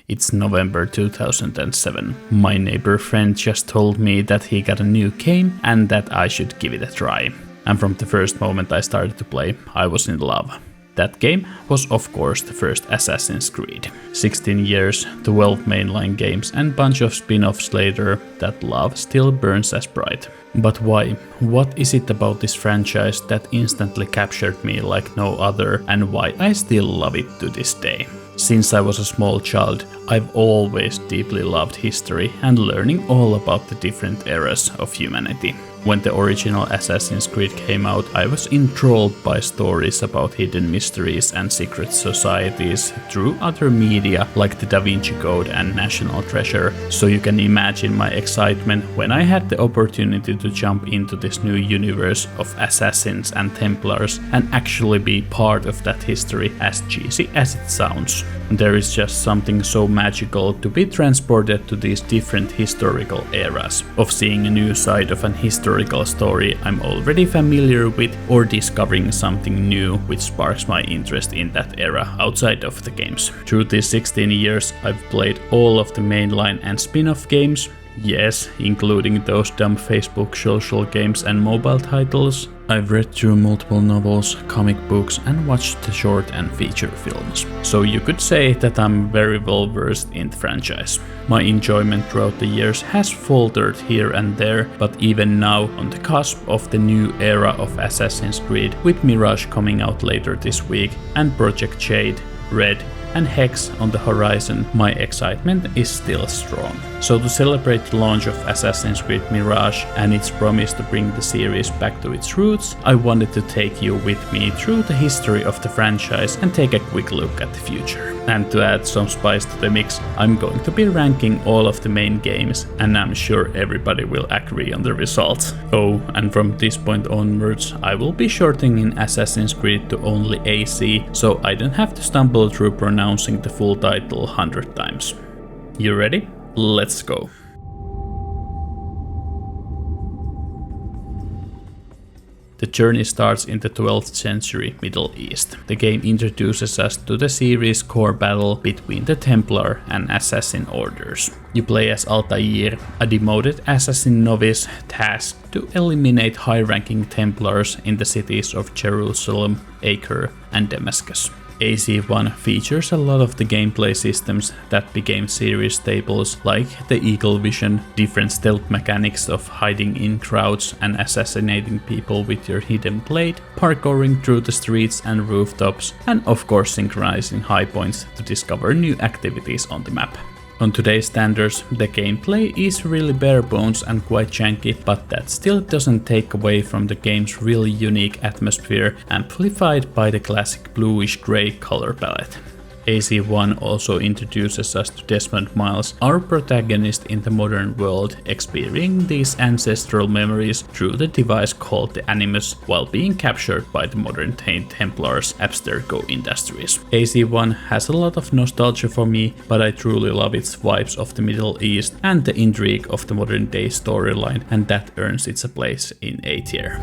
It's November 2007. My neighbor friend just told me that he got a new game and that I should give it a try. And from the first moment I started to play, I was in love. That game was of course the first Assassin's Creed. 16 years, 12 mainline games and bunch of spin-offs later, that love still burns as bright. But why? What is it about this franchise that instantly captured me like no other, and why I still love it to this day? Since I was a small child, I've always deeply loved history and learning all about the different eras of humanity. When the original Assassin's Creed came out, I was enthralled by stories about hidden mysteries and secret societies through other media like the Da Vinci Code and National Treasure, so you can imagine my excitement when I had the opportunity to jump into this new universe of assassins and Templars and actually be part of that history, as cheesy as it sounds. There is just something so magical to be transported to these different historical eras, of seeing a new side of an historical story I'm already familiar with, or discovering something new which sparks my interest in that era outside of the games. Through these 16 years, I've played all of the mainline and spin-off games, yes, including those dumb Facebook social games and mobile titles. I've read through multiple novels, comic books and watched the short and feature films. So you could say that I'm very well versed in the franchise. My enjoyment throughout the years has faltered here and there, but even now, on the cusp of the new era of Assassin's Creed, with Mirage coming out later this week and Project Jade, Red and Hex on the horizon, my excitement is still strong. So to celebrate the launch of Assassin's Creed Mirage and its promise to bring the series back to its roots, I wanted to take you with me through the history of the franchise and take a quick look at the future. And to add some spice to the mix, I'm going to be ranking all of the main games, and I'm sure everybody will agree on the results. Oh, and from this point onwards, I will be shortening Assassin's Creed to only AC, so I don't have to stumble through pronouncing the full title 100 times. You ready? Let's go. The journey starts in the 12th century Middle East. The game introduces us to the series' core battle between the Templar and Assassin orders. You play as Altair, a demoted assassin novice tasked to eliminate high-ranking Templars in the cities of Jerusalem, Acre, and Damascus. AC1 features a lot of the gameplay systems that became series staples, like the eagle vision, different stealth mechanics of hiding in crowds and assassinating people with your hidden blade, parkouring through the streets and rooftops, and of course synchronizing high points to discover new activities on the map. On today's standards, the gameplay is really bare bones and quite janky, but that still doesn't take away from the game's really unique atmosphere, amplified by the classic bluish-grey color palette. AC1 also introduces us to Desmond Miles, our protagonist in the modern world, experiencing these ancestral memories through the device called the Animus, while being captured by the modern Templars Abstergo Industries. AC1 has a lot of nostalgia for me, but I truly love its vibes of the Middle East and the intrigue of the modern day storyline, and that earns its a place in A tier.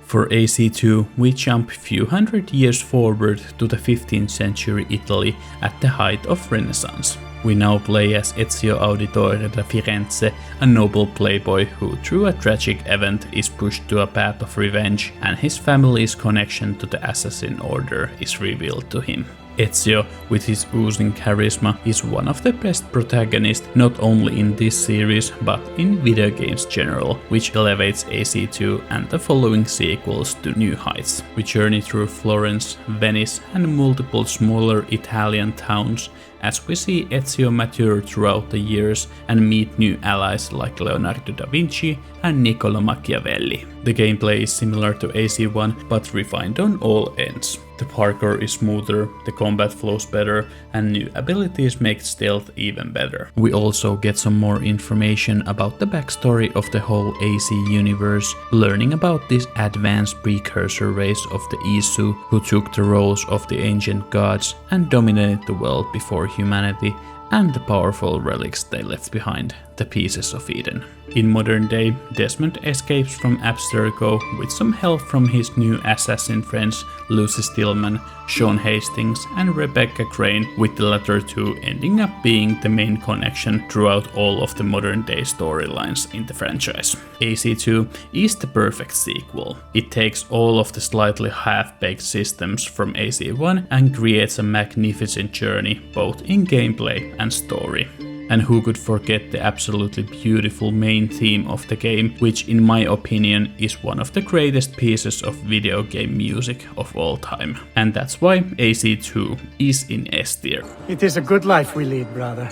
For AC2, we jump a few hundred years forward to the 15th century Italy at the height of Renaissance. We now play as Ezio Auditore da Firenze, a noble playboy who through a tragic event is pushed to a path of revenge, and his family's connection to the assassin order is revealed to him. Ezio, with his oozing charisma, is one of the best protagonists not only in this series but in video games general, which elevates AC2 and the following sequels to new heights. We journey through Florence, Venice and multiple smaller Italian towns as we see Ezio mature throughout the years and meet new allies like Leonardo da Vinci and Niccolo Machiavelli. The gameplay is similar to AC1 but refined on all ends. The parkour is smoother, the combat flows better, and new abilities make stealth even better. We also get some more information about the backstory of the whole AC universe, learning about this advanced precursor race of the Isu who took the roles of the ancient gods and dominated the world before humanity, and the powerful relics they left behind, the Pieces of Eden. In modern day, Desmond escapes from Abstergo with some help from his new assassin friends Lucy Stillman, Sean Hastings and Rebecca Crane, with the latter two ending up being the main connection throughout all of the modern day storylines in the franchise. AC2 is the perfect sequel. It takes all of the slightly half-baked systems from AC1 and creates a magnificent journey both in gameplay and story. And who could forget the absolutely beautiful main theme of the game, which in my opinion is one of the greatest pieces of video game music of all time. And that's why AC2 is in S tier. It is a good life we lead, brother.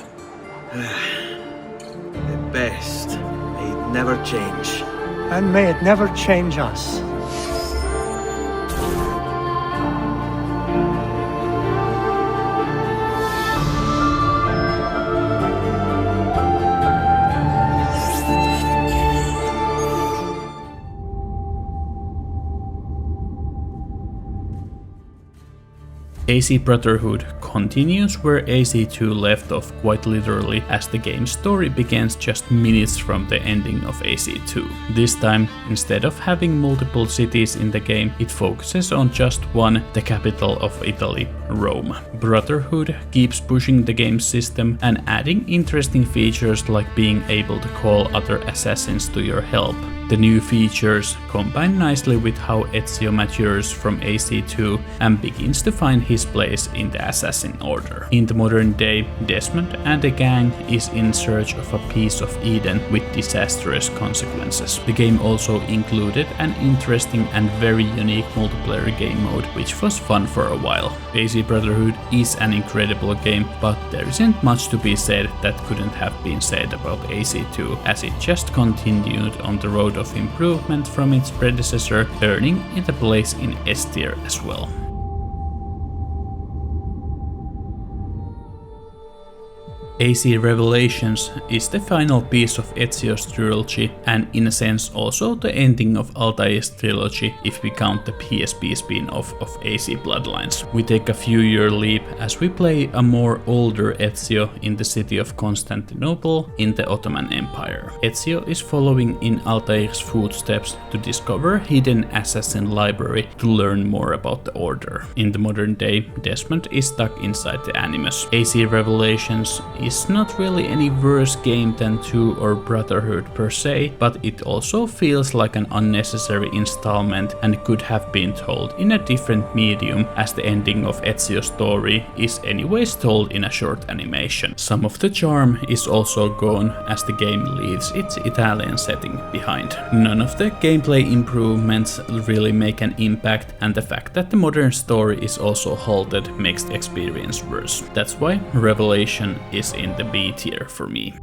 The best. May it never change. And may it never change us. AC Brotherhood continues where AC2 left off quite literally, as the game's story begins just minutes from the ending of AC2. This time, instead of having multiple cities in the game, it focuses on just one, the capital of Italy, Rome. Brotherhood keeps pushing the game's system and adding interesting features like being able to call other assassins to your help. The new features combine nicely with how Ezio matures from AC2 and begins to find his place in the Assassin Order. In the modern day, Desmond and the gang is in search of a piece of Eden with disastrous consequences. The game also included an interesting and very unique multiplayer game mode, which was fun for a while. AC Brotherhood is an incredible game, but there isn't much to be said that couldn't have been said about AC2, as it just continued on the road of improvement from its predecessor, earning it a place in S tier as well. AC Revelations is the final piece of Ezio's trilogy and in a sense also the ending of Altair's trilogy if we count the PSP spin-off of AC Bloodlines. We take a few-year leap as we play a more older Ezio in the city of Constantinople in the Ottoman Empire. Ezio is following in Altair's footsteps to discover hidden assassin library to learn more about the Order. In the modern day, Desmond is stuck inside the Animus. AC Revelations is not really any worse game than 2 or Brotherhood per se, but it also feels like an unnecessary installment and could have been told in a different medium, as the ending of Ezio's story is anyways told in a short animation. Some of the charm is also gone as the game leaves its Italian setting behind. None of the gameplay improvements really make an impact, and the fact that the modern story is also halted makes the experience worse. That's why Revelation is in the B tier for me.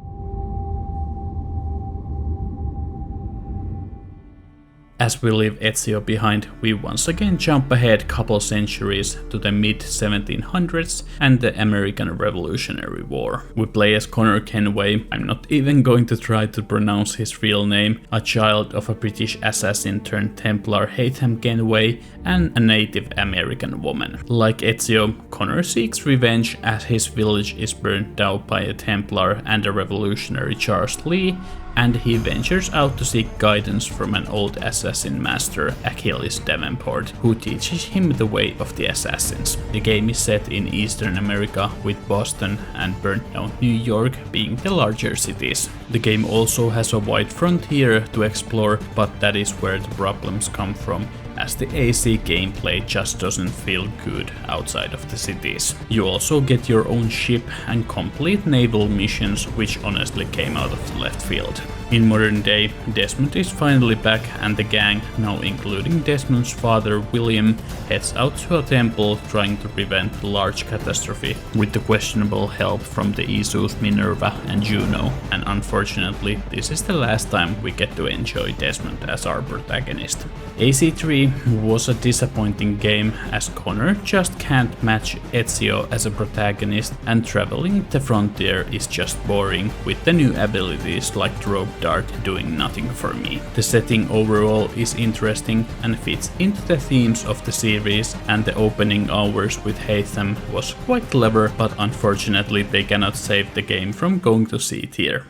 As we leave Ezio behind, we once again jump ahead couple centuries to the mid-1700s and the American Revolutionary War. We play as Connor Kenway, I'm not even going to try to pronounce his real name, a child of a British assassin turned Templar Haytham Kenway and a Native American woman. Like Ezio, Connor seeks revenge as his village is burned down by a Templar and a revolutionary Charles Lee, and he ventures out to seek guidance from an old assassin master, Achilles Davenport, who teaches him the way of the assassins. The game is set in Eastern America, with Boston and burnt down New York being the larger cities. The game also has a wide frontier to explore, but that is where the problems come from, as the AC gameplay just doesn't feel good outside of the cities. You also get your own ship and complete naval missions, which honestly came out of the left field. In modern day, Desmond is finally back and the gang, now including Desmond's father William, heads out to a temple trying to prevent the large catastrophe with the questionable help from the Isus Minerva and Juno, and unfortunately this is the last time we get to enjoy Desmond as our protagonist. AC3 3 was a disappointing game, as Connor just can't match Ezio as a protagonist, and traveling the frontier is just boring, with the new abilities like Drop Dart doing nothing for me. The setting overall is interesting and fits into the themes of the series, and the opening hours with Haytham was quite clever, but unfortunately they cannot save the game from going to C tier.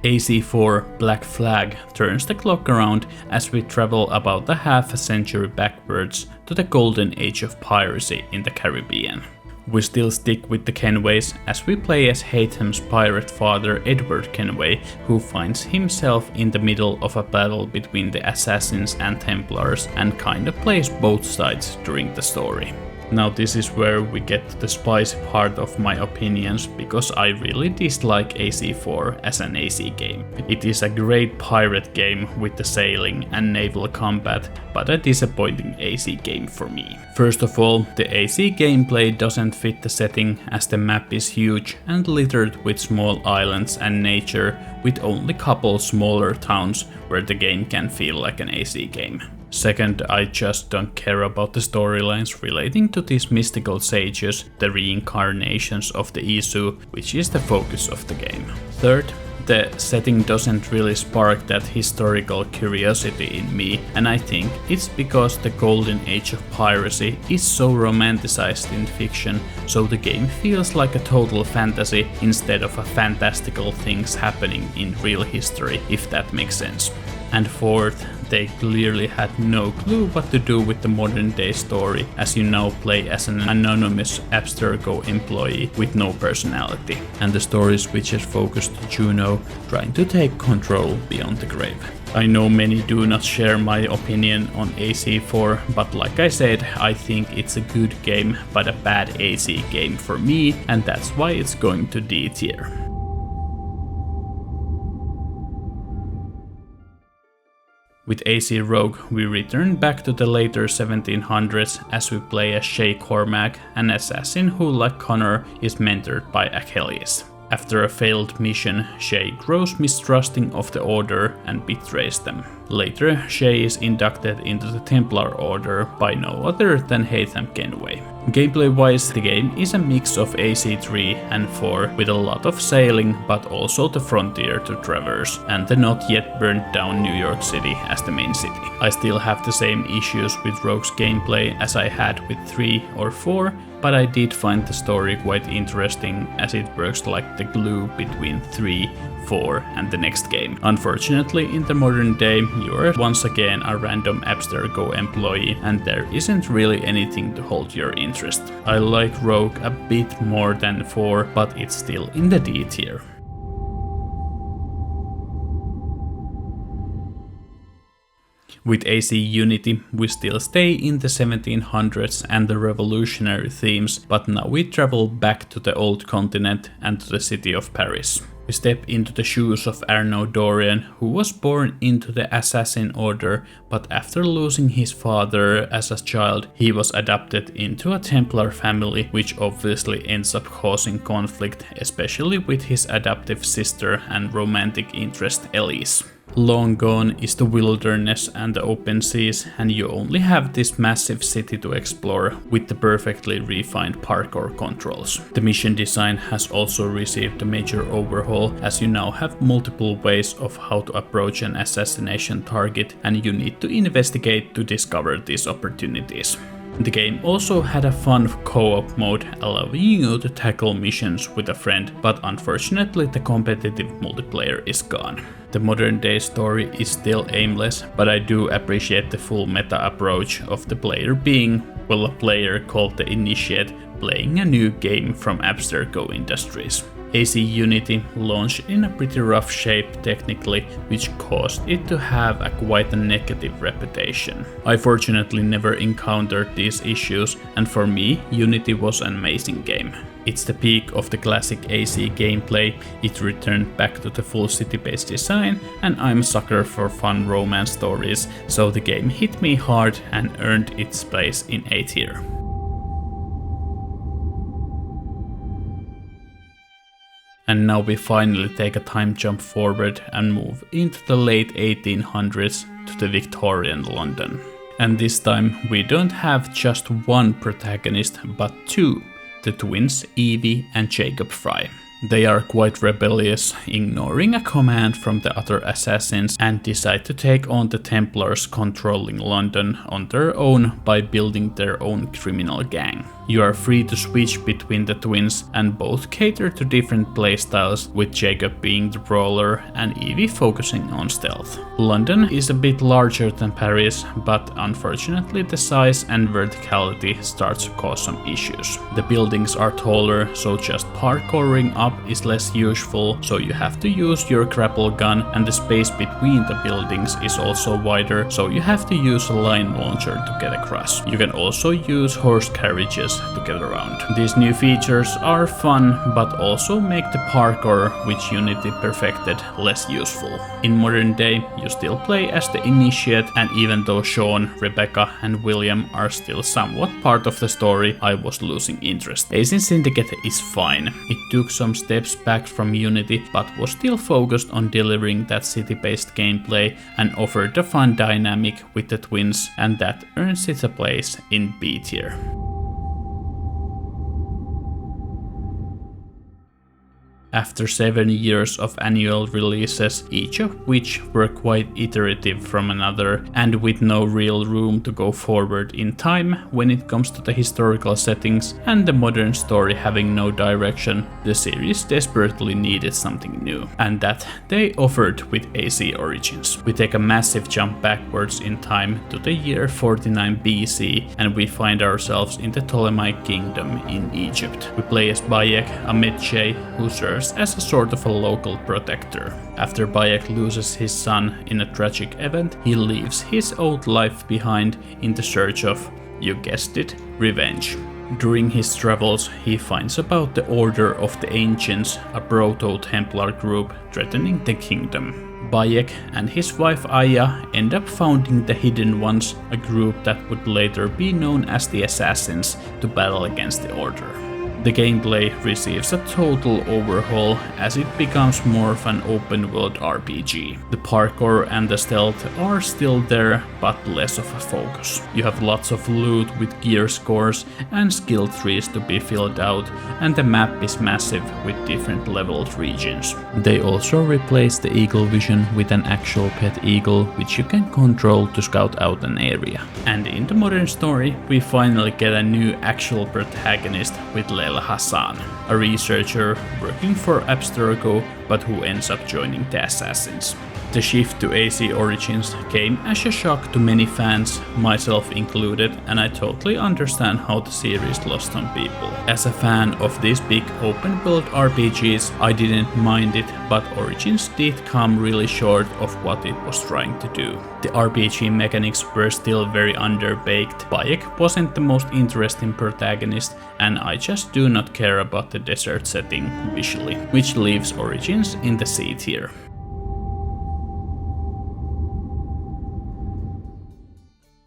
AC4 Black Flag turns the clock around as we travel about a half a century backwards to the golden age of piracy in the Caribbean. We still stick with the Kenways as we play as Haytham's pirate father Edward Kenway, who finds himself in the middle of a battle between the assassins and Templars and kinda plays both sides during the story. Now this is where we get to the spicy part of my opinions, because I really dislike AC4 as an AC game. It is a great pirate game with the sailing and naval combat, but a disappointing AC game for me. First of all, the AC gameplay doesn't fit the setting, as the map is huge and littered with small islands and nature, with only couple smaller towns where the game can feel like an AC game. Second, I just don't care about the storylines relating to these mystical sages, the reincarnations of the Isu, which is the focus of the game. Third, the setting doesn't really spark that historical curiosity in me, and I think it's because the golden age of piracy is so romanticized in fiction, so the game feels like a total fantasy instead of a fantastical things happening in real history, if that makes sense. And fourth, they clearly had no clue what to do with the modern day story, as you now play as an anonymous Abstergo employee with no personality, and the story switches focus to Juno trying to take control beyond the grave. I know many do not share my opinion on AC4, but like I said, I think it's a good game, but a bad AC game for me, and that's why it's going to D tier. With AC Rogue, we return back to the later 1700s as we play as Shay Cormac, an assassin who, like Connor, is mentored by Achilles. After a failed mission, Shay grows mistrusting of the Order and betrays them. Later, Shay is inducted into the Templar Order by no other than Haytham Kenway. Gameplay-wise, the game is a mix of AC3 and 4 with a lot of sailing, but also the frontier to traverse, and the not yet burnt down New York City as the main city. I still have the same issues with Rogue's gameplay as I had with 3 or 4, but I did find the story quite interesting, as it works like the glue between 3, 4 and the next game. Unfortunately, in the modern day, you are once again a random Abstergo employee, and there isn't really anything to hold your interest. I like Rogue a bit more than 4, but it's still in the D tier. With AC Unity, we still stay in the 1700s and the revolutionary themes, but now we travel back to the old continent and to the city of Paris. We step into the shoes of Arnaud Dorian, who was born into the Assassin Order, but after losing his father as a child, he was adopted into a Templar family, which obviously ends up causing conflict, especially with his adoptive sister and romantic interest Elise. Long gone is the wilderness and the open seas, and you only have this massive city to explore with the perfectly refined parkour controls. The mission design has also received a major overhaul, as you now have multiple ways of how to approach an assassination target, and you need to investigate to discover these opportunities. The game also had a fun co-op mode, allowing you to tackle missions with a friend, but unfortunately the competitive multiplayer is gone. The modern day story is still aimless, but I do appreciate the full meta approach of the player being, well, a player called the Initiate playing a new game from Abstergo Industries. AC Unity launched in a pretty rough shape technically, which caused it to have quite a negative reputation. I fortunately never encountered these issues, and for me, Unity was an amazing game. It's the peak of the classic AC gameplay, it returned back to the full city-based design, and I'm a sucker for fun romance stories, so the game hit me hard and earned its place in A tier. And now we finally take a time jump forward and move into the late 1800s to the Victorian London. And this time we don't have just one protagonist but two, the twins Evie and Jacob Fry. They are quite rebellious, ignoring a command from the other assassins, and decide to take on the Templars controlling London on their own by building their own criminal gang. You are free to switch between the twins and both cater to different playstyles, with Jacob being the brawler and Evie focusing on stealth. London is a bit larger than Paris, but unfortunately the size and verticality starts to cause some issues. The buildings are taller, so just parkouring up is less useful, so you have to use your grapple gun, and the space between the buildings is also wider, so you have to use a line launcher to get across. You can also use horse carriages to get around. These new features are fun, but also make the parkour, which Unity perfected, less useful. In modern day, you still play as the initiate, and even though Sean, Rebecca and William are still somewhat part of the story, I was losing interest. AC Syndicate is fine. It took some steps back from Unity, but was still focused on delivering that city-based gameplay and offered a fun dynamic with the twins, and that earns it a place in B tier. After 7 years of annual releases, each of which were quite iterative from another, and with no real room to go forward in time when it comes to the historical settings and the modern story having no direction, the series desperately needed something new, and that they offered with AC Origins. We take a massive jump backwards in time to the year 49 BC, and we find ourselves in the Ptolemaic kingdom in Egypt. We play as Bayek, a Medjay who serves as a sort of a local protector. After Bayek loses his son in a tragic event, he leaves his old life behind in the search of, you guessed it, revenge. During his travels, he finds about the Order of the Ancients, a proto-Templar group threatening the kingdom. Bayek and his wife Aya end up founding the Hidden Ones, a group that would later be known as the Assassins, to battle against the Order. The gameplay receives a total overhaul as it becomes more of an open world RPG. The parkour and the stealth are still there, but less of a focus. You have lots of loot with gear scores and skill trees to be filled out, and the map is massive with different leveled regions. They also replace the eagle vision with an actual pet eagle, which you can control to scout out an area. And in the modern story, we finally get a new actual protagonist with Layla Hassan, a researcher working for Abstergo but who ends up joining the Assassins. The shift to AC Origins came as a shock to many fans, myself included, and I totally understand how the series lost on people. As a fan of these big open world RPGs, I didn't mind it, but Origins did come really short of what it was trying to do. The RPG mechanics were still very underbaked, Bayek wasn't the most interesting protagonist, and I just do not care about the desert setting visually, which leaves Origins in the C tier.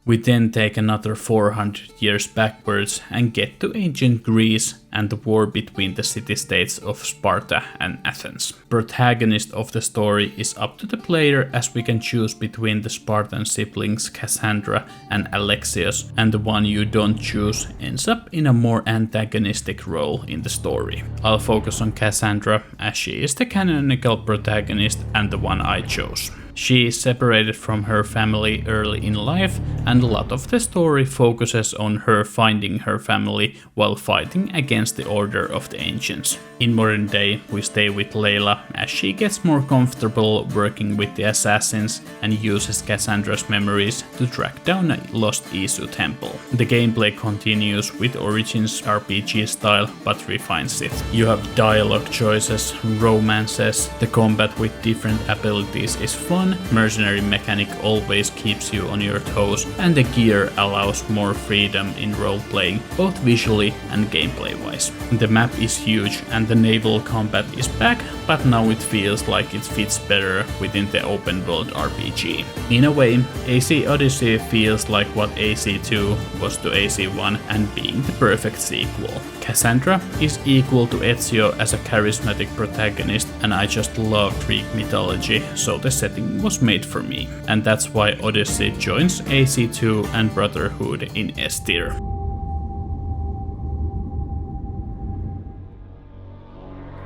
We then take another 400 years backwards and get to ancient Greece and the war between the city-states of Sparta and Athens. Protagonist of the story is up to the player, as we can choose between the Spartan siblings Cassandra and Alexios, and the one you don't choose ends up in a more antagonistic role in the story. I'll focus on Cassandra, as she is the canonical protagonist and the one I chose. She is separated from her family early in life, and a lot of the story focuses on her finding her family while fighting against the Order of the Ancients. In modern day, we stay with Layla as she gets more comfortable working with the Assassins and uses Cassandra's memories to track down a lost Isu temple. The gameplay continues with Origins RPG style but refines it. You have dialogue choices, romances, the combat with different abilities is fun, mercenary mechanic always keeps you on your toes, and the gear allows more freedom in role-playing, both visually and gameplay-wise. The map is huge and the naval combat is back, but now it feels like it fits better within the open world RPG. In a way, AC Odyssey feels like what AC2 was to AC1 and being the perfect sequel. Cassandra is equal to Ezio as a charismatic protagonist, and I just love Greek mythology, so the setting was made for me. And that's why Odyssey joins AC2 and Brotherhood in S tier.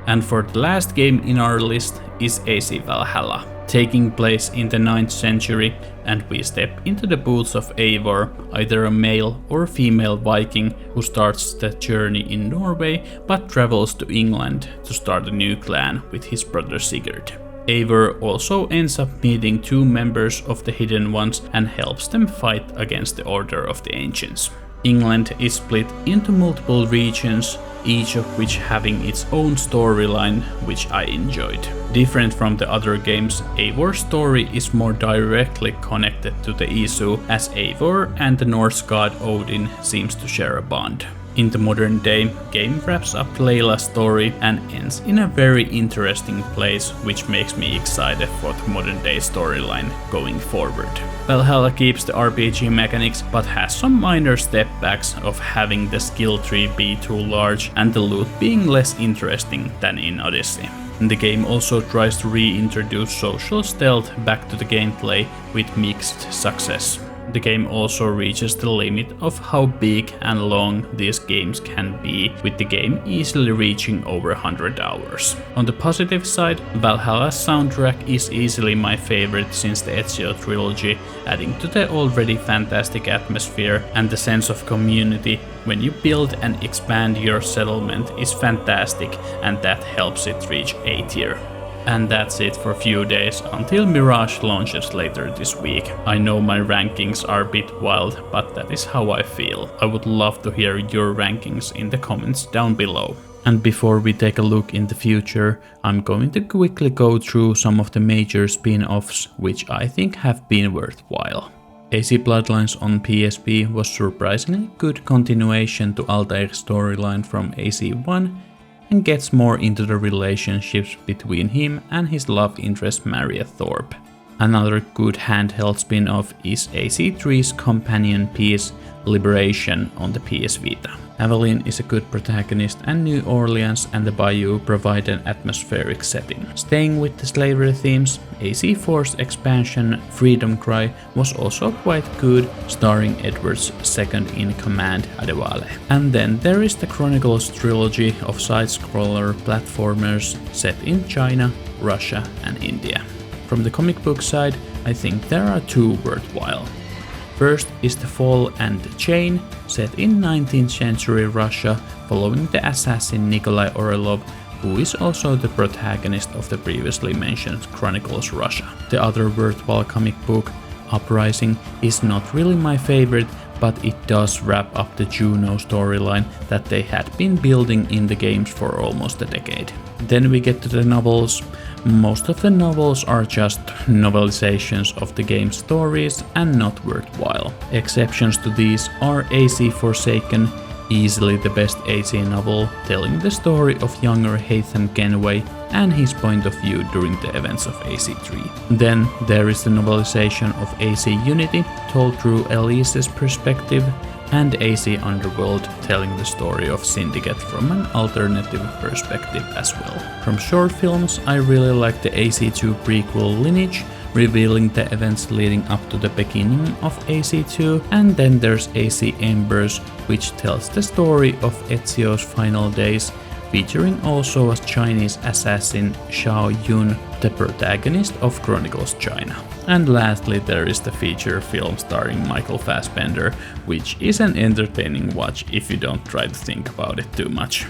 And for the last game in our list is AC Valhalla, taking place in the 9th century, and we step into the boots of Eivor, either a male or female Viking who starts the journey in Norway but travels to England to start a new clan with his brother Sigurd. Eivor also ends up meeting 2 members of the Hidden Ones and helps them fight against the Order of the Ancients. England is split into multiple regions, each of which having its own storyline, which I enjoyed. Different from the other games, Eivor's story is more directly connected to the Isu, as Eivor and the Norse god Odin seems to share a bond. In the modern day, game wraps up Layla's story and ends in a very interesting place, which makes me excited for the modern day storyline going forward. Valhalla keeps the RPG mechanics but has some minor step backs of having the skill tree be too large and the loot being less interesting than in Odyssey. The game also tries to reintroduce social stealth back to the gameplay with mixed success. The game also reaches the limit of how big and long these games can be, with the game easily reaching over 100 hours. On the positive side, Valhalla's soundtrack is easily my favorite since the Ezio trilogy, adding to the already fantastic atmosphere, and the sense of community when you build and expand your settlement is fantastic, and that helps it reach A tier. And that's it for a few days until Mirage launches later this week. I know my rankings are a bit wild, but that is how I feel. I would love to hear your rankings in the comments down below. And before we take a look in the future, I'm going to quickly go through some of the major spin-offs which I think have been worthwhile. AC Bloodlines on PSP was surprisingly good continuation to Altair's storyline from AC1, and gets more into the relationships between him and his love interest Maria Thorpe. Another good handheld spin-off is AC3's companion piece Liberation on the PS Vita. Evelyn is a good protagonist, and New Orleans and the Bayou provide an atmospheric setting. Staying with the slavery themes, AC4's expansion Freedom Cry was also quite good, starring Edward's second-in-command Adewale. And then there is the Chronicles trilogy of side-scroller platformers set in China, Russia and India. From the comic book side, I think there are 2 worthwhile. First is The Fall and the Chain, set in 19th century Russia following the assassin Nikolai Orelov, who is also the protagonist of the previously mentioned Chronicles Russia. The other worthwhile comic book, Uprising, is not really my favorite, but it does wrap up the Juno storyline that they had been building in the games for almost a decade. Then we get to the novels. Most of the novels are just novelizations of the game's stories and not worthwhile. Exceptions to these are AC Forsaken, easily the best AC novel, telling the story of younger Haytham Kenway and his point of view during the events of AC3. Then there is the novelization of AC Unity, told through Elise's perspective, and AC Underworld, telling the story of Syndicate from an alternative perspective as well. From short films, I really like the AC2 prequel Lineage, revealing the events leading up to the beginning of AC2, and then there's AC Embers, which tells the story of Ezio's final days, featuring also a Chinese assassin Xiao Yun, the protagonist of Chronicles China. And lastly, there is the feature film starring Michael Fassbender, which is an entertaining watch if you don't try to think about it too much.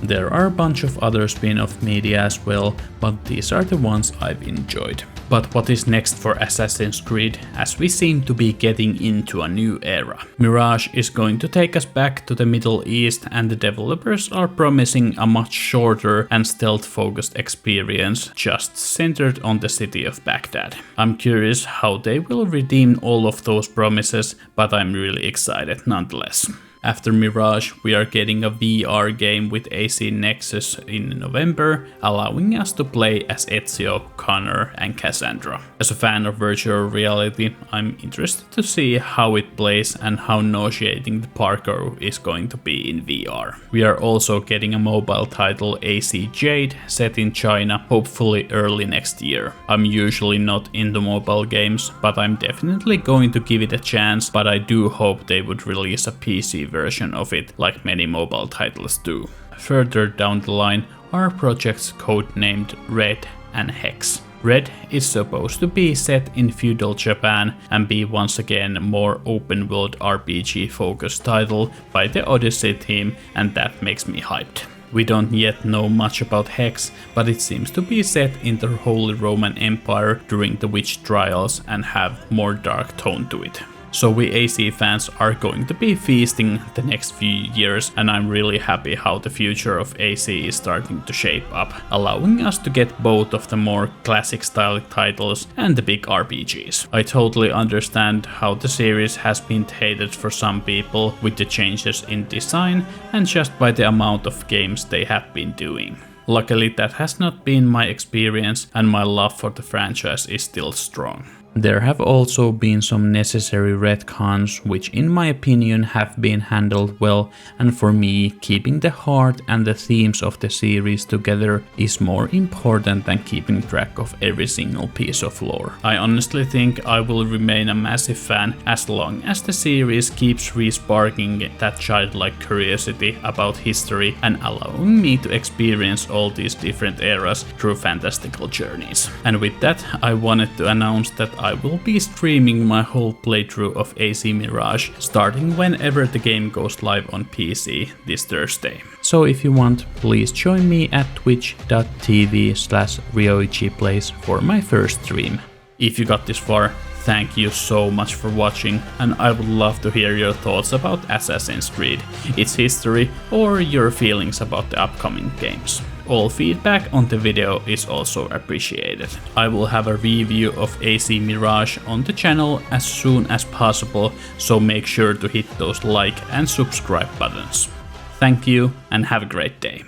There are a bunch of other spin-off media as well, but these are the ones I've enjoyed. But what is next for Assassin's Creed, as we seem to be getting into a new era? Mirage is going to take us back to the Middle East, and the developers are promising a much shorter and stealth-focused experience just centered on the city of Baghdad. I'm curious how they will redeem all of those promises, but I'm really excited nonetheless. After Mirage, we are getting a VR game with AC Nexus in November, allowing us to play as Ezio, Connor and Cassandra. As a fan of virtual reality, I'm interested to see how it plays and how nauseating the parkour is going to be in VR. We are also getting a mobile title, AC Jade, set in China, hopefully early next year. I'm usually not into mobile games, but I'm definitely going to give it a chance, but I do hope they would release a PC version of it like many mobile titles do. Further down the line are projects codenamed Red and Hex. Red is supposed to be set in feudal Japan and be once again more open world RPG focused title by the Odyssey team, and that makes me hyped. We don't yet know much about Hex, but it seems to be set in the Holy Roman Empire during the witch trials and have more dark tone to it. So we AC fans are going to be feasting the next few years, and I'm really happy how the future of AC is starting to shape up, allowing us to get both of the more classic style titles and the big RPGs. I totally understand how the series has been hated for some people with the changes in design and just by the amount of games they have been doing. Luckily that has not been my experience, and my love for the franchise is still strong. There have also been some necessary retcons which in my opinion have been handled well, and for me keeping the heart and the themes of the series together is more important than keeping track of every single piece of lore. I honestly think I will remain a massive fan as long as the series keeps re-sparking that childlike curiosity about history and allowing me to experience all these different eras through fantastical journeys. And with that, I wanted to announce that I will be streaming my whole playthrough of AC Mirage starting whenever the game goes live on PC this Thursday. So if you want, please join me at twitch.tv/RioichiPlays for my first stream. If you got this far, thank you so much for watching, and I would love to hear your thoughts about Assassin's Creed, its history, or your feelings about the upcoming games. All feedback on the video is also appreciated. I will have a review of AC Mirage on the channel as soon as possible, so make sure to hit those like and subscribe buttons. Thank you and have a great day.